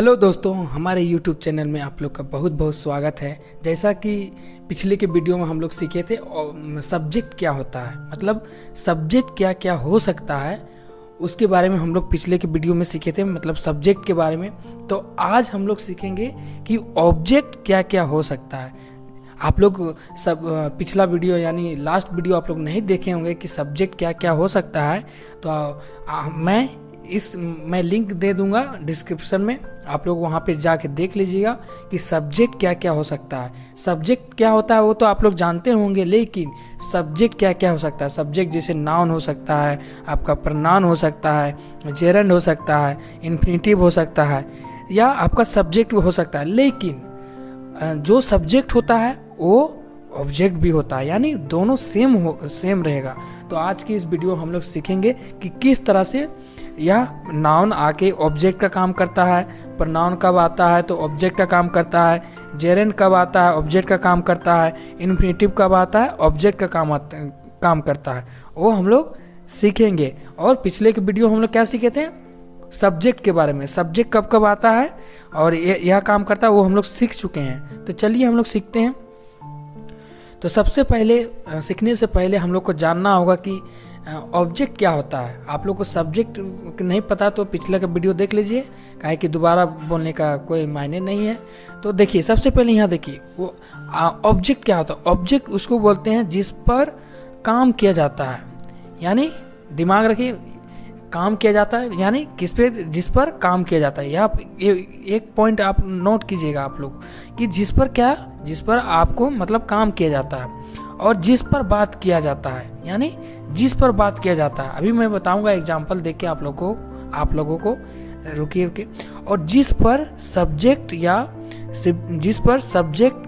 Hello दोस्तों, हमारे YouTube channel में आप लोग का बहुत बहुत स्वागत है। जैसा कि पिछले के वीडियो में हम लोग सीखे थे सब्जेक्ट क्या होता है, मतलब सब्जेक्ट क्या क्या हो सकता है, उसके बारे में हम लोग पिछले के वीडियो में सीखे थे, मतलब सब्जेक्ट के बारे में। तो आज हम लोग सीखेंगे कि ऑब्जेक्ट क्या क्या हो सकता है। आप लोग सब पिछला वीडियो यानी लास्ट वीडियो आप लोग नहीं देखे होंगे कि सब्जेक्ट क्या क्या हो सकता है। तो मैं लिंक दे दूंगा डिस्क्रिप्शन में, आप लोग वहाँ पे जाके देख लीजिएगा कि सब्जेक्ट क्या क्या हो सकता है। सब्जेक्ट क्या होता है वो तो आप लोग जानते होंगे, लेकिन सब्जेक्ट क्या क्या हो सकता है। सब्जेक्ट जैसे नाउन हो सकता है, आपका प्रनाउन हो सकता है, जेरंड हो सकता है, इन्फिनिटिव हो सकता है, या आपका सब्जेक्ट हो सकता है। लेकिन जो सब्जेक्ट होता है वो ऑब्जेक्ट भी होता है, यानी दोनों सेम रहेगा। तो आज की इस वीडियो हम लोग सीखेंगे कि किस तरह से यह नाउन आके ऑब्जेक्ट का काम करता है, प्रनाउन कब आता है तो ऑब्जेक्ट का काम करता है, जेरेंड कब आता है ऑब्जेक्ट का काम करता है, इन्फिनिटिव कब आता है ऑब्जेक्ट का काम करता है, वो हम लोग सीखेंगे। और पिछले के वीडियो हम लोग क्या सीखे थे, सब्जेक्ट के बारे में, सब्जेक्ट कब कब आता है और यह काम करता है, वो हम लोग सीख चुके हैं। तो चलिए हम लोग सीखते हैं। तो सबसे पहले सीखने से पहले हम लोग को जानना होगा कि ऑब्जेक्ट क्या होता है। आप लोग को सब्जेक्ट नहीं पता तो पिछले का वीडियो देख लीजिए, काहे कि दोबारा बोलने का कोई मायने नहीं है। तो देखिए, सबसे पहले यहाँ देखिए वो ऑब्जेक्ट क्या होता है। ऑब्जेक्ट उसको बोलते हैं जिस पर काम किया जाता है, यानी दिमाग रखिए, काम किया जाता है यानी किस पे, जिस पर काम किया जाता है। यहाँ एक पॉइंट आप नोट कीजिएगा आप लोग कि जिस पर आपको मतलब काम किया जाता है, और जिस पर बात किया जाता है, यानी जिस पर बात किया जाता है। अभी मैं बताऊंगा एग्जांपल देख के आप लोगों को रुकिए। और जिस पर सब्जेक्ट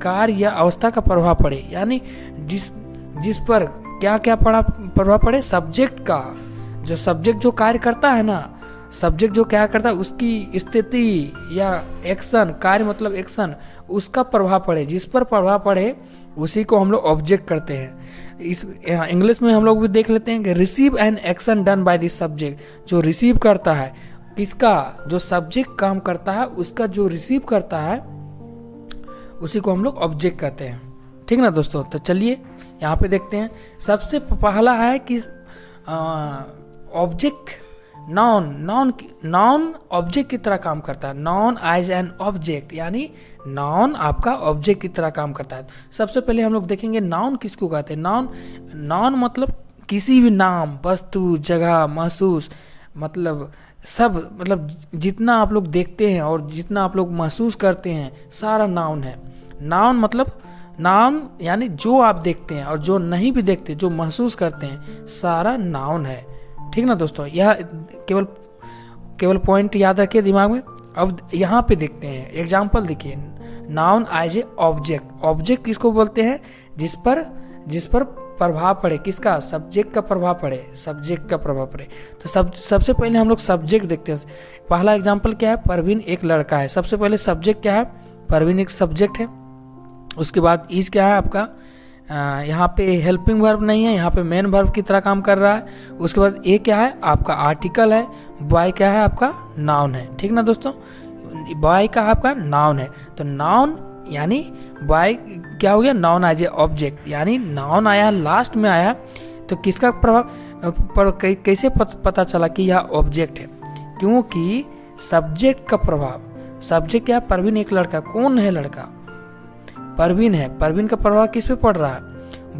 कार्य या अवस्था का प्रभाव पड़े, यानी जिस पर क्या क्या प्रभाव पड़े, सब्जेक्ट का, जो सब्जेक्ट जो कार्य करता है ना, सब्जेक्ट जो क्या करता है उसकी स्थिति या एक्शन, कार्य मतलब एक्शन, उसका प्रभाव पड़े, जिस पर प्रभाव पड़े उसी को हम लोग ऑब्जेक्ट करते हैं। इस इंग्लिश में हम लोग भी देख लेते हैं कि receive an action done by this subject. जो रिसीव करता है किसका, जो सब्जेक्ट काम करता है उसका जो रिसीव करता है उसी को हम लोग ऑब्जेक्ट करते हैं। ठीक ना दोस्तों। तो चलिए यहाँ पे देखते हैं। सबसे पहला है कि ऑब्जेक्ट नाउन ऑब्जेक्ट की तरह काम करता है। नाउन एज एन ऑब्जेक्ट, यानी नाउन आपका ऑब्जेक्ट की तरह काम करता है। सबसे पहले हम लोग देखेंगे नाउन किसको कहते हैं। नाउन मतलब किसी भी नाम, वस्तु, जगह, महसूस, मतलब सब, मतलब जितना आप लोग देखते हैं और जितना आप लोग महसूस करते हैं सारा नाउन है। नाउन मतलब नाउन यानी जो आप देखते हैं और जो नहीं भी देखते, जो महसूस करते हैं, सारा नाउन है। ठीक ना दोस्तों, यह केवल पॉइंट याद रखिए दिमाग में। अब यहाँ पे देखते हैं एग्जाम्पल, देखिए noun as a object. Object किसको बोलते हैं, जिस पर प्रभाव पड़े, किसका, सब्जेक्ट का प्रभाव पड़े, सब्जेक्ट का प्रभाव पड़े। तो सबसे पहले हम लोग सब्जेक्ट देखते हैं। पहला एग्जाम्पल क्या है, परवीन एक लड़का है। सबसे पहले सब्जेक्ट क्या है, परवीन एक सब्जेक्ट है। उसके बाद इज क्या है आपका, यहाँ पे हेल्पिंग वर्ब नहीं है, यहाँ पे मेन वर्ब की तरह काम कर रहा है। उसके बाद ए क्या है आपका आर्टिकल है, बॉय क्या है आपका नाउन है। ठीक ना दोस्तों, बॉय का आपका नाउन है। तो नाउन यानी बॉय क्या हो गया, नाउन एज ए ऑब्जेक्ट, यानी नाउन आया लास्ट में आया तो किसका प्रभाव कैसे पता चला कि यह ऑब्जेक्ट है, क्योंकि सब्जेक्ट का प्रभाव। सब्जेक्ट क्या है, परवीन एक लड़का। कौन है लड़का, परवीन है। परवीन का प्रभाव किस पे पड़ रहा है,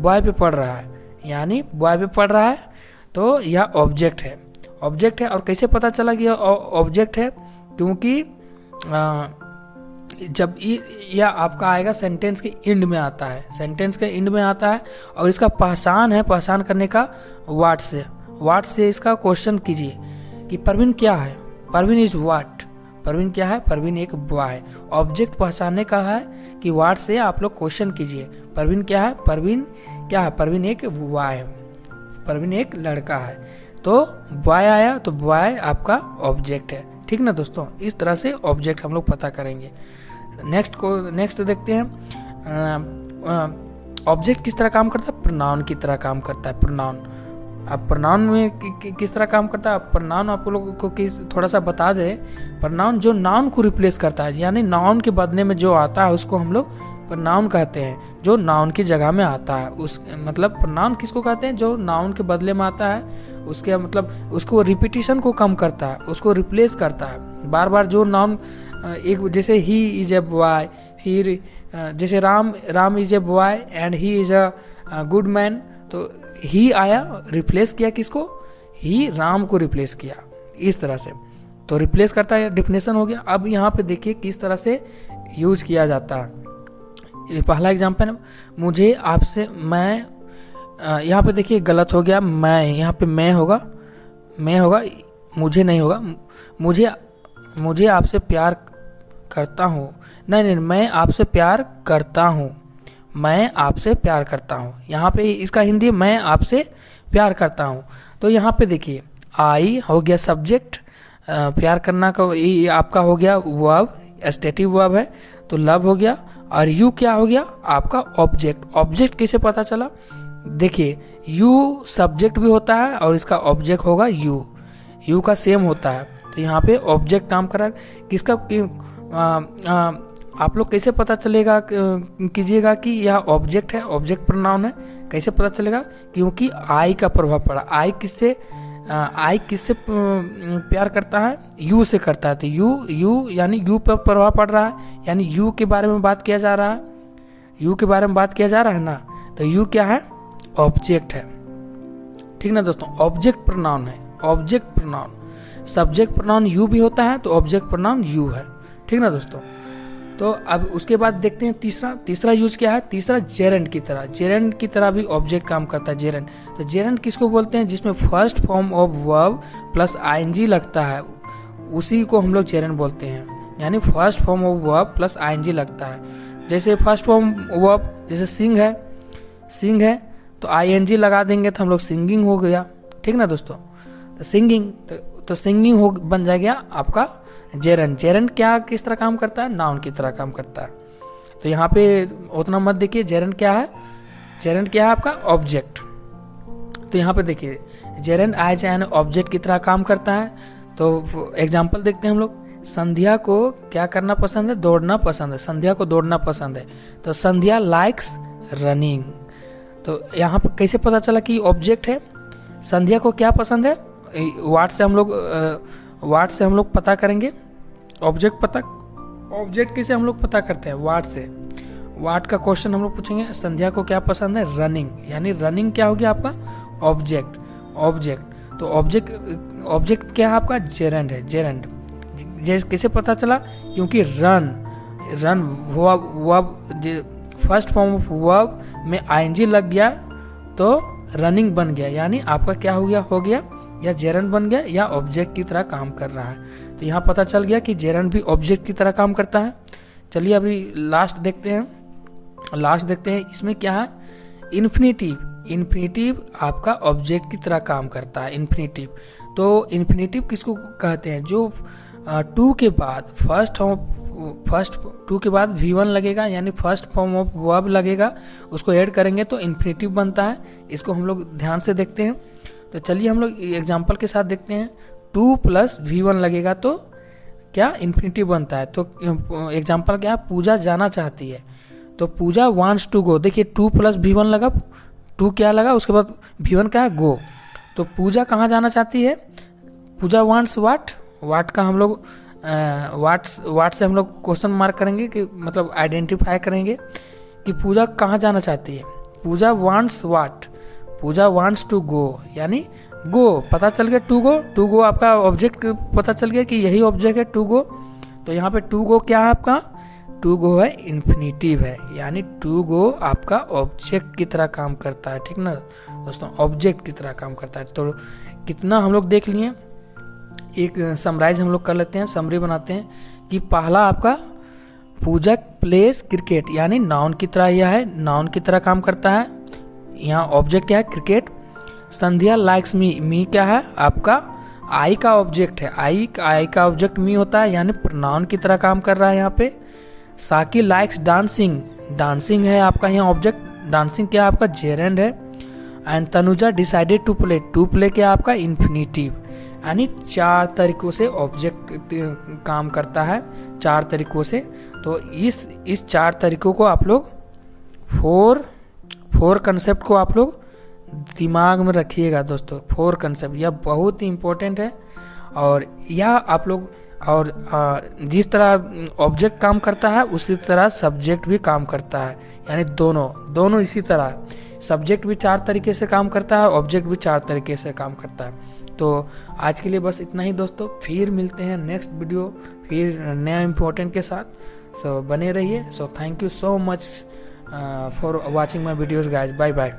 बॉय पे पड़ रहा है, यानी बॉय पे पड़ रहा है, तो यह ऑब्जेक्ट है। और कैसे पता चला कि यह ऑब्जेक्ट है, क्योंकि जब यह आपका आएगा सेंटेंस के एंड में आता है, और इसका पहचान करने का व्हाट से इसका क्वेश्चन कीजिए कि परवीन क्या है, परवीन इज व्हाट, परवीन क्या है, परवीन एक बॉय है। ऑब्जेक्ट पहचानने का है कि व्हाट से आप लोग क्वेश्चन कीजिए, परवीन क्या है, परवीन एक बॉय है, परवीन एक लड़का है। तो बॉय आया तो बॉय आपका ऑब्जेक्ट है। ठीक ना दोस्तों, इस तरह से ऑब्जेक्ट हम लोग पता करेंगे। नेक्स्ट देखते हैं, ऑब्जेक्ट किस तरह काम करता है, प्रोनाउन की तरह काम करता है। अब प्रनाउन में किस तरह काम करता है, प्रनाउन आप लोगों को थोड़ा सा बता दे। प्रनाउन जो नाउन को रिप्लेस करता है, यानी नाउन के बदले में जो आता है उसको हम लोग प्रनाउन कहते हैं, जो नाउन की जगह में आता है। उस मतलब प्रनाउन किसको कहते हैं, जो नाउन के बदले में आता है, उसके मतलब उसको रिपीटिशन को कम करता है, उसको रिप्लेस करता है। बार बार जो नाउन एक, जैसे ही इज ए बॉय, फिर जैसे Ram is a boy and he is a good man, तो ही आया, रिप्लेस किया किसको, ही राम को रिप्लेस किया, इस तरह से तो रिप्लेस करता है, डिफिनेशन हो गया। अब यहाँ पे देखिए किस तरह से यूज किया जाता है। पहला एग्जाम्पल है, मुझे आपसे, मैं, यहाँ पे देखिए गलत हो गया, मैं, यहाँ पे मैं होगा, मुझे नहीं होगा, मुझे आपसे प्यार करता हूँ, नहीं, मैं आपसे प्यार करता हूँ, मैं आपसे प्यार करता हूँ। यहाँ पे इसका हिंदी मैं आपसे प्यार करता हूँ। तो यहाँ पे देखिए आई हो गया सब्जेक्ट, प्यार करना का ये आपका हो गया वर्ब, एस्टेटिव वर्ब है, तो लव हो गया, और यू क्या हो गया आपका ऑब्जेक्ट। ऑब्जेक्ट कैसे पता चला, देखिए यू सब्जेक्ट भी होता है और इसका ऑब्जेक्ट होगा यू का सेम होता है, तो यहाँ पे ऑब्जेक्ट काम कर रहा है। किसका आप लोग कैसे पता चलेगा, कीजिएगा कि यह ऑब्जेक्ट है, ऑब्जेक्ट प्रोनाउन है, कैसे पता चलेगा, क्योंकि आई का प्रभाव पड़ा। आई किससे प्यार करता है, यू से करता है, तो यू यानी यू पर प्रभाव पड़ रहा है, यानी यू के बारे में बात किया जा रहा है, यू के बारे में बात किया जा रहा है ना, तो यू क्या है, ऑब्जेक्ट है, ठीक ना दोस्तों। ऑब्जेक्ट प्रोनाउन है, object pronoun, subject pronoun you भी होता है, तो ऑब्जेक्ट प्रोनाउन यू है, ठीक ना दोस्तों। तो अब उसके बाद देखते हैं तीसरा यूज क्या है, तीसरा जेरेंड की तरह भी ऑब्जेक्ट काम करता है जेरेंड। तो जेरेंड किसको बोलते हैं, जिसमें first form of verb plus I N G लगता है, उसी को हम लोग जेरेंड बोलते हैं, यानी first form of verb plus I N G लगता है। जैसे फर्स्ट फॉर्म वर्ब जैसे सिंग है तो आईएनजी लगा देंगे तो हम लोग सिंगिंग हो गया, ठीक ना दोस्तों। तो सिंगिंग तो सिंगिंग हो बन जाएगा आपका जेरेंड क्या किस तरह काम करता है, नाउन की तरह काम करता है। तो यहाँ पे उतना मत देखिए, जेरेंड क्या है आपका ऑब्जेक्ट। तो यहाँ पे देखिए जेरेंड एज एन ऑब्जेक्ट की तरह काम करता है। तो एग्जांपल देखते हैं हम लोग, संध्या को क्या करना पसंद है, दौड़ना पसंद है, संध्या को दौड़ना पसंद है, तो संध्या लाइक्स रनिंग। तो यहाँ पे कैसे पता चला कि ऑब्जेक्ट है, संध्या को क्या पसंद है, वाट से हम लोग पता करेंगे, ऑब्जेक्ट कैसे हम लोग पता करते हैं, वाट का क्वेश्चन हम लोग पूछेंगे, संध्या को क्या पसंद है, रनिंग, यानी रनिंग क्या हो गया आपका ऑब्जेक्ट। तो ऑब्जेक्ट क्या है आपका, जेरेंड है, जेरेंड। कैसे पता चला, क्योंकि run first form of verb में आईएनजी लग गया तो रनिंग बन गया, यानी आपका क्या हो गया या जेरेंड बन गया या ऑब्जेक्ट की तरह काम कर रहा है। तो यहाँ पता चल गया कि जेरेंड भी ऑब्जेक्ट की तरह काम करता है। चलिए अभी लास्ट देखते हैं इसमें क्या है, इन्फिनेटिव आपका ऑब्जेक्ट की तरह काम करता है, इन्फिनेटिव। तो इन्फिनेटिव किसको कहते हैं, जो टू के बाद फर्स्ट टू के बाद V1 लगेगा, यानी फर्स्ट फॉर्म ऑफ वर्ब लगेगा, उसको ऐड करेंगे तो इन्फिनेटिव बनता है। इसको हम लोग ध्यान से देखते हैं। तो चलिए हम लोग एग्जांपल के साथ देखते हैं, 2 + V1 लगेगा तो क्या इन्फिनेटिव बनता है। तो एग्जांपल क्या है, पूजा जाना चाहती है, तो पूजा वांट्स टू गो। देखिए 2 + V1 लगा, 2 क्या लगा, उसके बाद V1 क्या है, गो। तो पूजा कहाँ जाना चाहती है, पूजा वांट्स वाट का हम लोग वाट से हम लोग क्वेश्चन मार्क करेंगे कि मतलब आइडेंटिफाई करेंगे कि पूजा कहाँ जाना चाहती है। पूजा वांट्स टू गो, यानी गो पता चल गया, टू गो आपका ऑब्जेक्ट पता चल गया कि यही ऑब्जेक्ट है टू गो। तो यहाँ पे टू गो क्या है आपका, टू गो है इन्फिनेटिव है, यानी टू गो आपका ऑब्जेक्ट की तरह काम करता है, ठीक ना दोस्तों, ऑब्जेक्ट की तरह काम करता है। तो कितना हम लोग देख लिए, एक समराइज हम लोग कर लेते हैं, समरी बनाते हैं कि पहला आपका पूजा प्लेस क्रिकेट, यानी नाउन की तरह यह है, नाउन की तरह काम करता है। यहाँ ऑब्जेक्ट क्या है, क्रिकेट। संध्या लाइक्स मी क्या है आपका, आई का ऑब्जेक्ट है, आई का ऑब्जेक्ट मी होता है, यानी प्रोनाउन की तरह काम कर रहा है यहाँ पे। साकी लाइक्स डांसिंग है आपका यहाँ ऑब्जेक्ट, डांसिंग क्या है आपका, जेरेंड है। And Tanuja decided to play क्या आपका इन्फिनिटिव, यानी 4 तरीकों से ऑब्जेक्ट काम करता है, 4 तरीकों से। तो इस 4 तरीकों को आप लोग 4 कंसेप्ट को आप लोग दिमाग में रखिएगा दोस्तों। 4 कंसेप्ट यह बहुत ही इम्पोर्टेंट है। और यह आप लोग और जिस तरह ऑब्जेक्ट काम करता है उसी तरह सब्जेक्ट भी काम करता है, यानी दोनों इसी तरह। सब्जेक्ट भी 4 तरीके से काम करता है, ऑब्जेक्ट भी 4 तरीके से काम करता है। तो आज के लिए बस इतना ही दोस्तों, फिर मिलते हैं नेक्स्ट वीडियो फिर नया इम्पोर्टेंट के साथ। सो बने रहिए। So thank you so much for watching my videos guys. Bye bye.